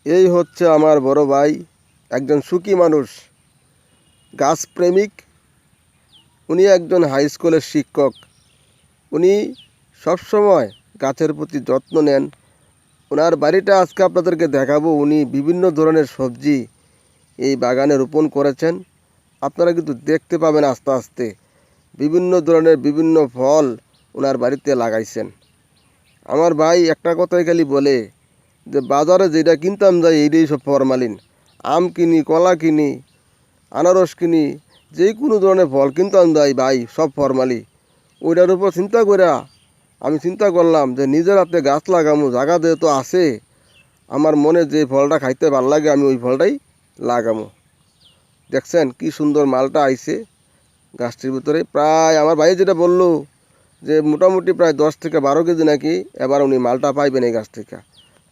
এই হচ্ছে আমার বড় ভাই, একজন সুখী মানুষ, গাছপ্রেমিক। উনি একজন হাই স্কুলের শিক্ষক। উনি সবসময় গাছের প্রতি যত্ন নেন। ওনার বাড়িটা আজকে আপনাদেরকে দেখাবো। উনি বিভিন্ন ধরনের সবজি এই বাগানে রোপণ করেছেন। আপনারা কিন্তু দেখতে পাবেন আস্তে আস্তে বিভিন্ন ধরনের বিভিন্ন ফল ওনার বাড়িতে লাগাইছেন। আমার ভাই একটা কথাই খালি বলে যে বাজারে যেটা কিনতাম যাই এইটাই সব ফরমালিন। আম কিনি, কলা কিনি, আনারস কিনি, যে কোনো ধরনের ফল কিনতাম যাই ভাই সব ফরমালি। ওইটার উপর চিন্তা করে আমি চিন্তা করলাম যে নিজের হাতে গাছ লাগামো, জায়গা যেহেতু আছে, আমার মনে যে ফলটা খাইতে ভালো লাগে আমি ওই ফলটাই লাগামো। দেখছেন কি সুন্দর মালটা আইছে গাছটির ভিতরে। প্রায় আমার ভাই যেটা বললো যে মোটামুটি প্রায় 10 থেকে 12 কেজি নাকি এবার উনি মালটা পাইবেন এই গাছ থেকে।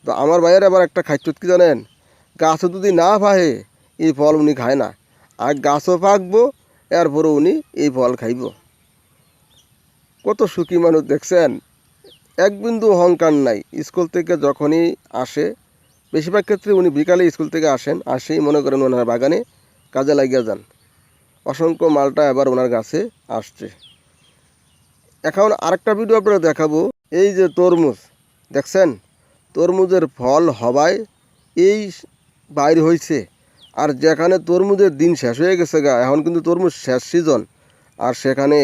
তো আমার ভাইয়ের আবার একটা খাইচুত কি জানেন, গাছও যদি না পাহে এই ফল উনি খায় না, আর গাছও পাকবো এরপরে উনি এই ফল খাইব। কত সুখী মানুষ দেখছেন, এক বিন্দু অহংকার নাই। স্কুল থেকে যখনই আসে, বেশিরভাগ ক্ষেত্রে উনি বিকালে স্কুল থেকে আসেই মনে করেন ওনার বাগানে কাজে লাগিয়ে যান। অসংখ্য মালটা এবার ওনার গাছে আসছে। এখন আরেকটা ভিডিও আপনারা দেখাবো। এই যে তরমুজ দেখছেন, তরমুজের ফল হবায় এই বাইর হয়েছে। আর যেখানে তরমুজের দিন শেষ হয়ে গেছে গা, এখন কিন্তু তরমুজ শেষ সিজন, আর সেখানে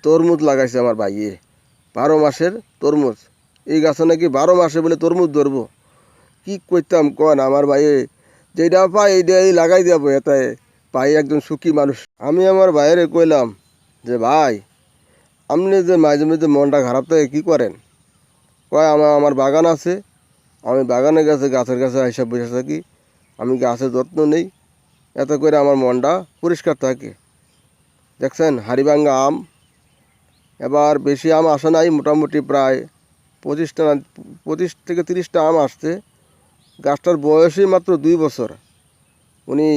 তরমুজ লাগাইছে আমার ভাইয়ে। 12 মাসের তরমুজ। এই গাছে নাকি 12 মাসে বলে তরমুজ ধরবো। কি করতাম কন আমার ভাইয়ে, যেটা পাই এইটাই লাগাই দেবো। এতে ভাই একজন সুখী মানুষ। আমি আমার ভাইয়েরে কইলাম যে ভাই, আপনি যে মাঝে মাঝে মনটা খারাপ থাকে কী করেন? কয় আমার বাগান আছে, আমি বাগানে গেছে গাছের কাছে হিসাব বসে থাকি, আমি গাছের যত্ন নেই, এতে করে আমার মনটা পরিষ্কার থাকে। দেখছেন হাড়িভাঙ্গা আম, এবার বেশি আম আসে নাই, মোটামুটি প্রায় 25 থেকে 30টা আম আসছে। গাছটার বয়সই মাত্র 2 বছর। উনি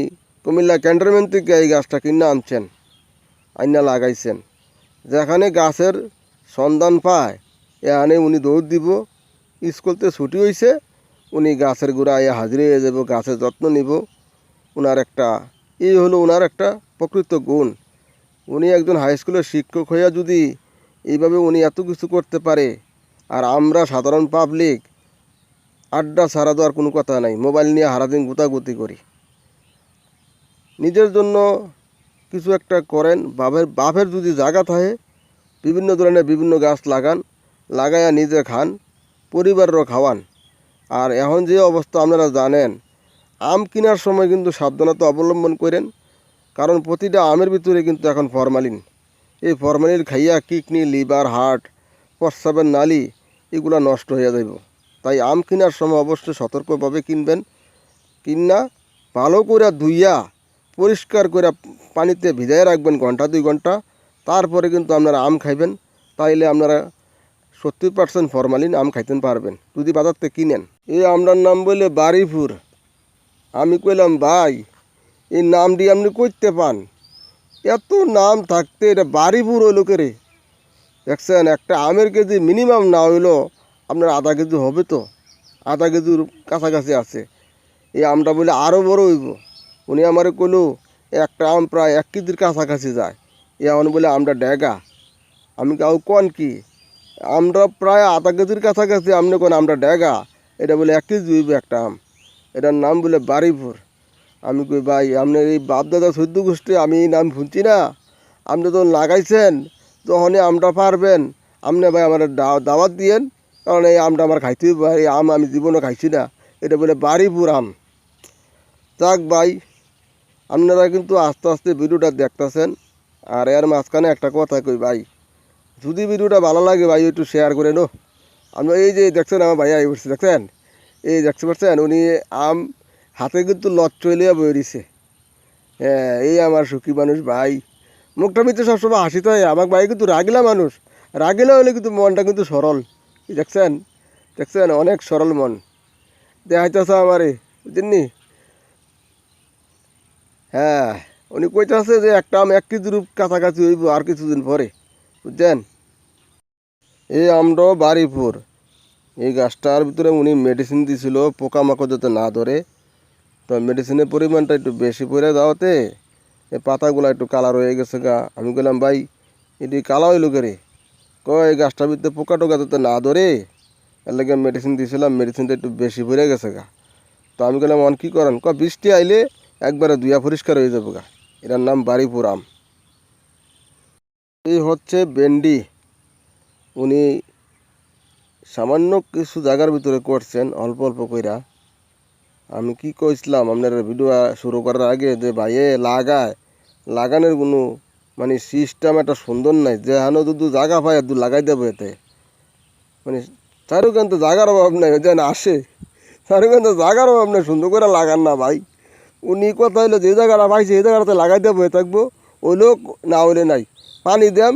কুমিল্লা ক্যান্টনমেন্ট থেকে এই গাছটা কিনে আনছেন, আইনা লাগাইছেন। যেখানে গাছের সন্ধান পায় এখানে উনি দৌড় দিব। স্কুলতে ছুটি হয়েছে, উনি গাছের গোড়ায় হাজির হয়ে যাব, গাছের যত্ন নিব। ওনার একটা হলো ওনার একটা প্রকৃত গুণ। উনি একজন হাই স্কুলের শিক্ষক হইয়া যদি এইভাবে উনি এত কিছু করতে পারে, আর আমরা সাধারণ পাবলিক আড্ডা ছাড়া দেওয়ার কোনো কথা নাই, মোবাইল নিয়ে সারাদিন গুতাগুতি করি। নিজের জন্য কিছু একটা করেন। বাপের যদি জায়গা থাকে বিভিন্ন ধরনের বিভিন্ন গাছ লাগাইয়া নিজে খান, পরিবারেরও খাওয়ান। আর এখন যে অবস্থা আপনারা জানেন, আম কেনার সময় কিন্তু সাবধানতা অবলম্বন করেন, কারণ প্রতিটা আমের ভিতরে কিন্তু এখন ফরমালিন। এই ফরমালিন খাইয়া কিডনি, লিভার, হার্ট, প্রস্রাবের নালী এগুলো নষ্ট হয়ে যাইব। তাই আম কেনার সময় অবশ্যই সতর্কভাবে কিনবেন। কিনা ভালো করে ধুইয়া পরিষ্কার করে পানিতে ভিজাই রাখবেন ঘন্টা 2 ঘন্টা, তারপরে কিন্তু আপনারা আম খাইবেন। তাইলে আপনারা 70% ফরমালিন আম খাইতে পারবেন যদি বাজার থেকে কিনেন। এই আমটার নাম বলে বাড়িপুর। আমি কইলাম ভাই, এই নামটি আপনি করতে পান, এত নাম থাকতে এটা বাড়িপুর হইল কে রে? দেখছেন একটা আমের কেজি মিনিমাম না হইলো আপনার আধা কেজি হবে, তো আধা কেজির কাছাকাছি আছে। এই আমটা বলে আরও বড় হইব। উনি আমারে কইলো একটা আম প্রায় 1 কেজির কাছাকাছি যায়। এখন বলে আমটা ডেগা। আমি কাউ কন কি, আমরা প্রায় আধা কেজির কাছাকাছি, আপনি কোন আমরা ডেগা? এটা বলে 1 কেজি হইব একটা আম। এটার নাম বলে বাড়িপুর। আমি কই ভাই, আপনার এই বাপদাদা 14 গোষ্ঠী আমি এই নাম শুনছি না। আপনি যখন লাগাইছেন তখনই আমটা পারবেন, আপনি ভাই আমার দাওয়াত দিয়েন, কারণ এই আমটা আমার খাইতে হইব। এই আম আমি জীবনে খাইছি না। এটা বলে বাড়িপুর আম। যাক ভাই, আপনারা কিন্তু আস্তে আস্তে ভিডিওটা দেখতেছেন। আর এর মাঝখানে একটা কথা কই ভাই, যদি ভিডিওটা ভালো লাগে ভাই একটু শেয়ার করে নো। আমরা এই যে দেখছেন আমার ভাইয়া বসছে, দেখছেন এই দেখতে পাচ্ছেন, উনি আম হাতে কিন্তু চলিয়া বয়ে দিছে। হ্যাঁ, এই আমার সুখী মানুষ ভাই। মুখটা মিত্র সবসময় হাসিতে হয়। আমার ভাই কিন্তু রাগিলা মানুষ, রাগিলা হলে কিন্তু মনটা কিন্তু সরল। দেখছেন দেখছেন অনেক সরল মন দেখাইতেছে আমারে, বুঝছেননি? হ্যাঁ, উনি কইতেছে যে একটা আম 1 কেজির কাছাকাছি হইব আর কিছুদিন পরে, বুঝছেন? এই আমটাও বাড়িপুর। এই গাছটার ভিতরে উনি মেডিসিন দিছিল পোকামাকড় যাতে না ধরে। তো মেডিসিনের পরিমাণটা একটু বেশি পড়ে যাওয়াতে এই পাতাগুলো একটু কালার হয়ে গেছে গা। আমি বললাম ভাই এটি কালা হইল করে, এই গাছটার ভিতরে পোকা টোকা যাতে না ধরে এর লাগে মেডিসিন দিয়েছিলাম, মেডিসিনটা একটু বেশি পড়ে গেছে গা। তো আমি বললাম অন কী করেন, বৃষ্টি আইলে একবারে ধুয়া পরিষ্কার হয়ে যাবো গা। এটার নাম বাড়িপুর আম। এই হচ্ছে ভেন্ডি, উনি সামান্য কিছু জায়গার ভিতরে করছেন অল্প অল্প কইরা। আমি কি কইছিলাম আপনার ভিডিও শুরু করার আগে যে ভাইয়ে লাগানোর কোনো মানে সিস্টেম একটা সুন্দর নাই, যে হানো যদি জায়গা পায় দু লাগাই দেবো এতে। মানে চারুখান তো জায়গার অভাব নাই, যেন আসে চারুখান তো জায়গার অভাব নাই, সুন্দর করে লাগান না ভাই। উনি কথা হইলো যে জায়গাটা পাইছে এই জায়গাটাতে লাগাই দেবো থাকবো, ওইলেও না হইলে নাই। পানি দেম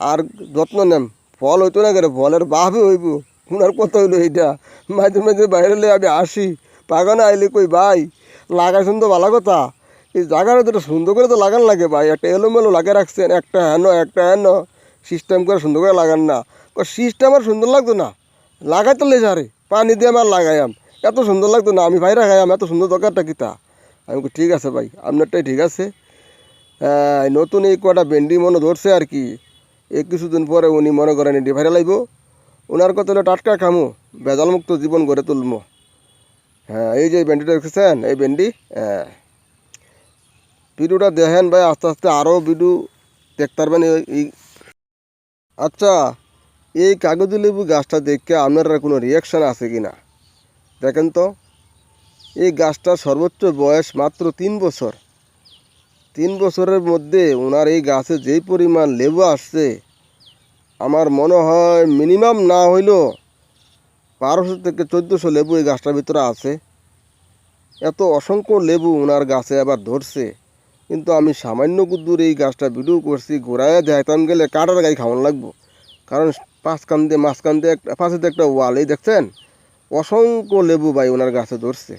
আর যত্ন নেম, ফল হইতো না করে ফলের বাপে হইব। ওনার কথা হইলো এইটা। মাঝে মাঝে বাইরে আমি আসি, বাগানে আইলে কই ভাই লাগাইছেন তো ভালো কথা, এই জায়গাটা তো সুন্দর করে তো লাগান লাগে ভাই, একটা এলোমেলো লাগিয়ে রাখছেন, একটা হেন সিস্টেম করে সুন্দর করে লাগান না। সিস্টেম আর সুন্দর লাগতো না, লাগাইতে লেজারে পানি দিয়ে আমার লাগাইয়াম, এত সুন্দর লাগতো না। আমি ভাইরা খাইয়াম, এত সুন্দর দরকারটা কিতা। আমি ঠিক আছে ভাই, আপনারটাই ঠিক আছে। নতুন এই কটা ভেন্ডি মনে ধরছে আর কি, এই কিছুদিন পরে উনি মনে করেন এটি ভাইরা লাগবো। ওনার কথা হলো টাটকা খামো, ভেজালমুক্ত জীবন গড়ে তুলবো। হ্যাঁ, এই যে ভেন্ডিটা দেখছেন, এই ভেন্ডি। হ্যাঁ, ভিডিওটা দেখেন ভাই, আস্তে আস্তে আরও ভিডিও দেখতে পারবেন এই। আচ্ছা, এই কাগজি লেবু গাছটা দেখে আপনারা কোনো রিয়াকশান আছে কি না দেখেন তো। এই গাছটার সর্বোচ্চ বয়স মাত্র 3 বছর। 3 বছরের মধ্যে ওনার এই গাছে যেই পরিমাণ লেবু আসছে, আমার মনে হয় মিনিমাম না হইলেও 1200 থেকে 1400 লেবু এই গাছটার ভিতরে আছে। এত অসংখ্য লেবু ওনার গাছে আবার ধরছে। কিন্তু আমি সামান্য দূর এই গাছটা ভিডিও করছি, ঘোরায় দেখাইতাম গেলে কাটার গায়ে খাওয়ানো লাগবো। কারণ মাঝখান দিয়ে পাশে একটা ওয়াল, এই দেখছেন অসংখ্য লেবু ভাই ওনার গাছে ধরছে।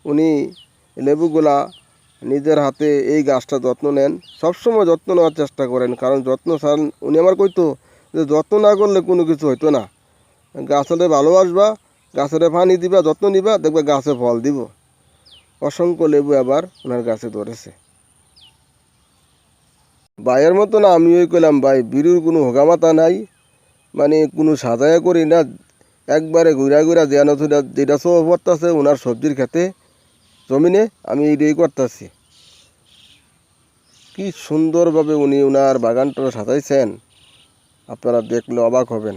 উনি লেবুগুলা নিজের হাতে এই গাছটা যত্ন নেন, সবসময় যত্ন নেওয়ার চেষ্টা করেন। কারণ যত্ন ছাড়া উনি আমার কইতো যে যত্ন না করলে কোনো কিছু হইতো না। গাছলে ভালোবাসবা, গাছের পানি দিবা, যত্ন নিবা, দেখবে গাছে ফল দিব। অসংখ্য লেবু আবার ওনার গাছে ধরেছে। ভাইয়ের মতো না আমি ওই কইলাম ভাই, বিড়ুর কোনো হোগামাতা নাই, মানে কোনো সাজায়া করি না, একবারে ঘুরা ঘুরা যেটা সব পড়তেছে ওনার সবজির খেতে জমিনে আমি এইটাই করতেছি। কি সুন্দরভাবে উনি ওনার বাগানটা সাজাইছেন, আপনারা দেখলে অবাক হবেন।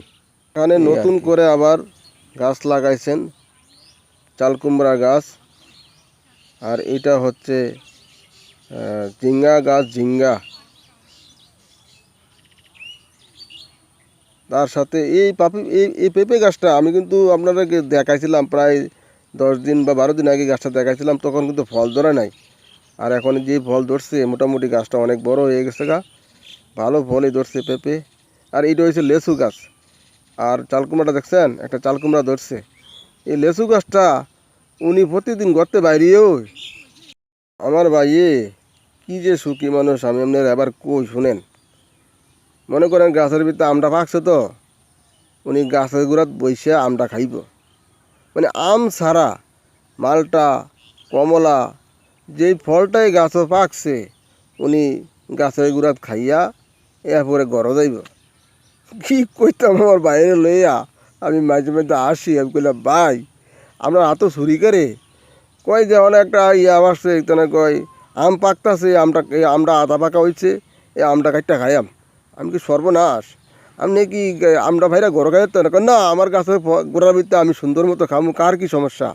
এখানে নতুন করে আবার গাছ লাগাইছেন, চাল কুমড়া গাছ। আর এটা হচ্ছে ঝিঙ্গা গাছ, ঝিঙ্গা। তার সাথে এই পেঁপে গাছটা আমি কিন্তু আপনাদেরকে দেখাইছিলাম প্রায় 10 দিন বা 12 দিন আগে গাছটা দেখাইছিলাম, তখন কিন্তু ফল ধরে নাই। আর এখন যে ফল ধরছে মোটামুটি গাছটা অনেক বড় হয়ে গেছে গা, ভালো ফলই ধরছে পেঁপে। আর এইটা হচ্ছে লেচু গাছ। আর চাল কুমড়াটা দেখছেন, একটা চাল কুমড়া ধরছে। এই লেচু গাছটা উনি প্রতিদিন গর্তে বাইরেও, আমার ভাইয়ে কি যে সুখী মানুষ, আমি আপনার এবার কই শুনেন। মনে করেন গাছের ভিতরে আমটা পাকছে, তো উনি গাছের গোড়াত বসে আমটা খাইব। মানে আম ছাড়া মালটা, কমলা, যেই ফলটাই গাছও পাকছে উনি গাছের গোড়াত খাইয়া এরপরে ঘরে যাইব। কি কইতাম আমার বাইরে লইয়া আমি মাঝে মাঝে আসি। আমি কইলাম ভাই আমরা হাতও ছুরি করে কয় যে অনেক একটা আসছে এখানে, কয় আম পাকতাছে, আমটা আধা পাকা হয়েছে, এই আমটা কাটটা খাইয়াম। আমি কি সর্বনাশ, আপনি কি আমটা ভাইরা ঘর খাইতে না, আমার গাছের গোড়ার ভিতরে আমি সুন্দর মতো খামু, কার কি সমস্যা।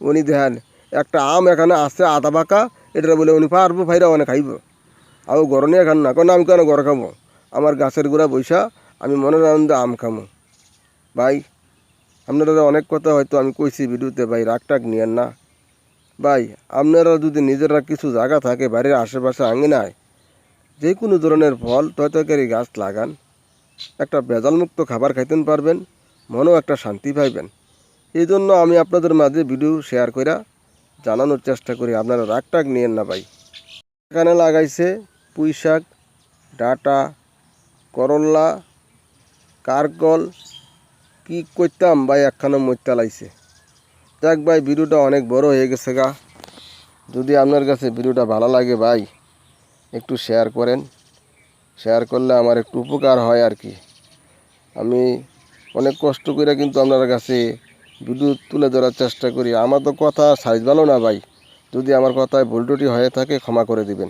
উনি দেখেন একটা আম এখানে আসছে আধা পাকা, এটা বলে উনি পারবো ভাইরা অনেক খাইব, আর ঘর নিয়ে খান না, কেন আমি কেন ঘর খাবো, আমার গাছের গোড়া বৈশা আমি মনের আনন্দে আম খামো। ভাই আপনারা অনেক কথা হয়তো আমি কইছি ভিডিওতে, ভাই রাগ টাগ নিয়েন না ভাই। আপনারা যদি নিজেরা কিছু জায়গা থাকে বাড়ির আশেপাশে আঙিনায় যে কোনো ধরনের ফল তরকারি গাছ লাগান, একটা ভেজালমুক্ত খাবার খাইতেন পারবেন, মনেও একটা শান্তি পাইবেন। এই জন্য আমি আপনাদের মাঝে ভিডিও শেয়ার করে জানানোর চেষ্টা করি, আপনারা রাগ টাগ নিয়েন না ভাই। এখানে লাগাইছে পুঁই শাক, ডাঁটা, করল্লা, কারকল, কি করতাম ভাই, একখানা মরতে লাইছে। যাক ভাই, ভিডিওটা অনেক বড় হয়ে গেছে গা। যদি আপনার কাছে ভিডিওটা ভালো লাগে ভাই, একটু শেয়ার করেন। শেয়ার করলে আমার একটু উপকার হয় আর কি। আমি অনেক কষ্ট করে কিন্তু আপনার কাছে ভিডিও তুলে ধরার চেষ্টা করি। আমার তো কথা সাইজ ভালো না ভাই, যদি আমার কথায় ভুল ত্রুটি হয়ে থাকে ক্ষমা করে দিবেন।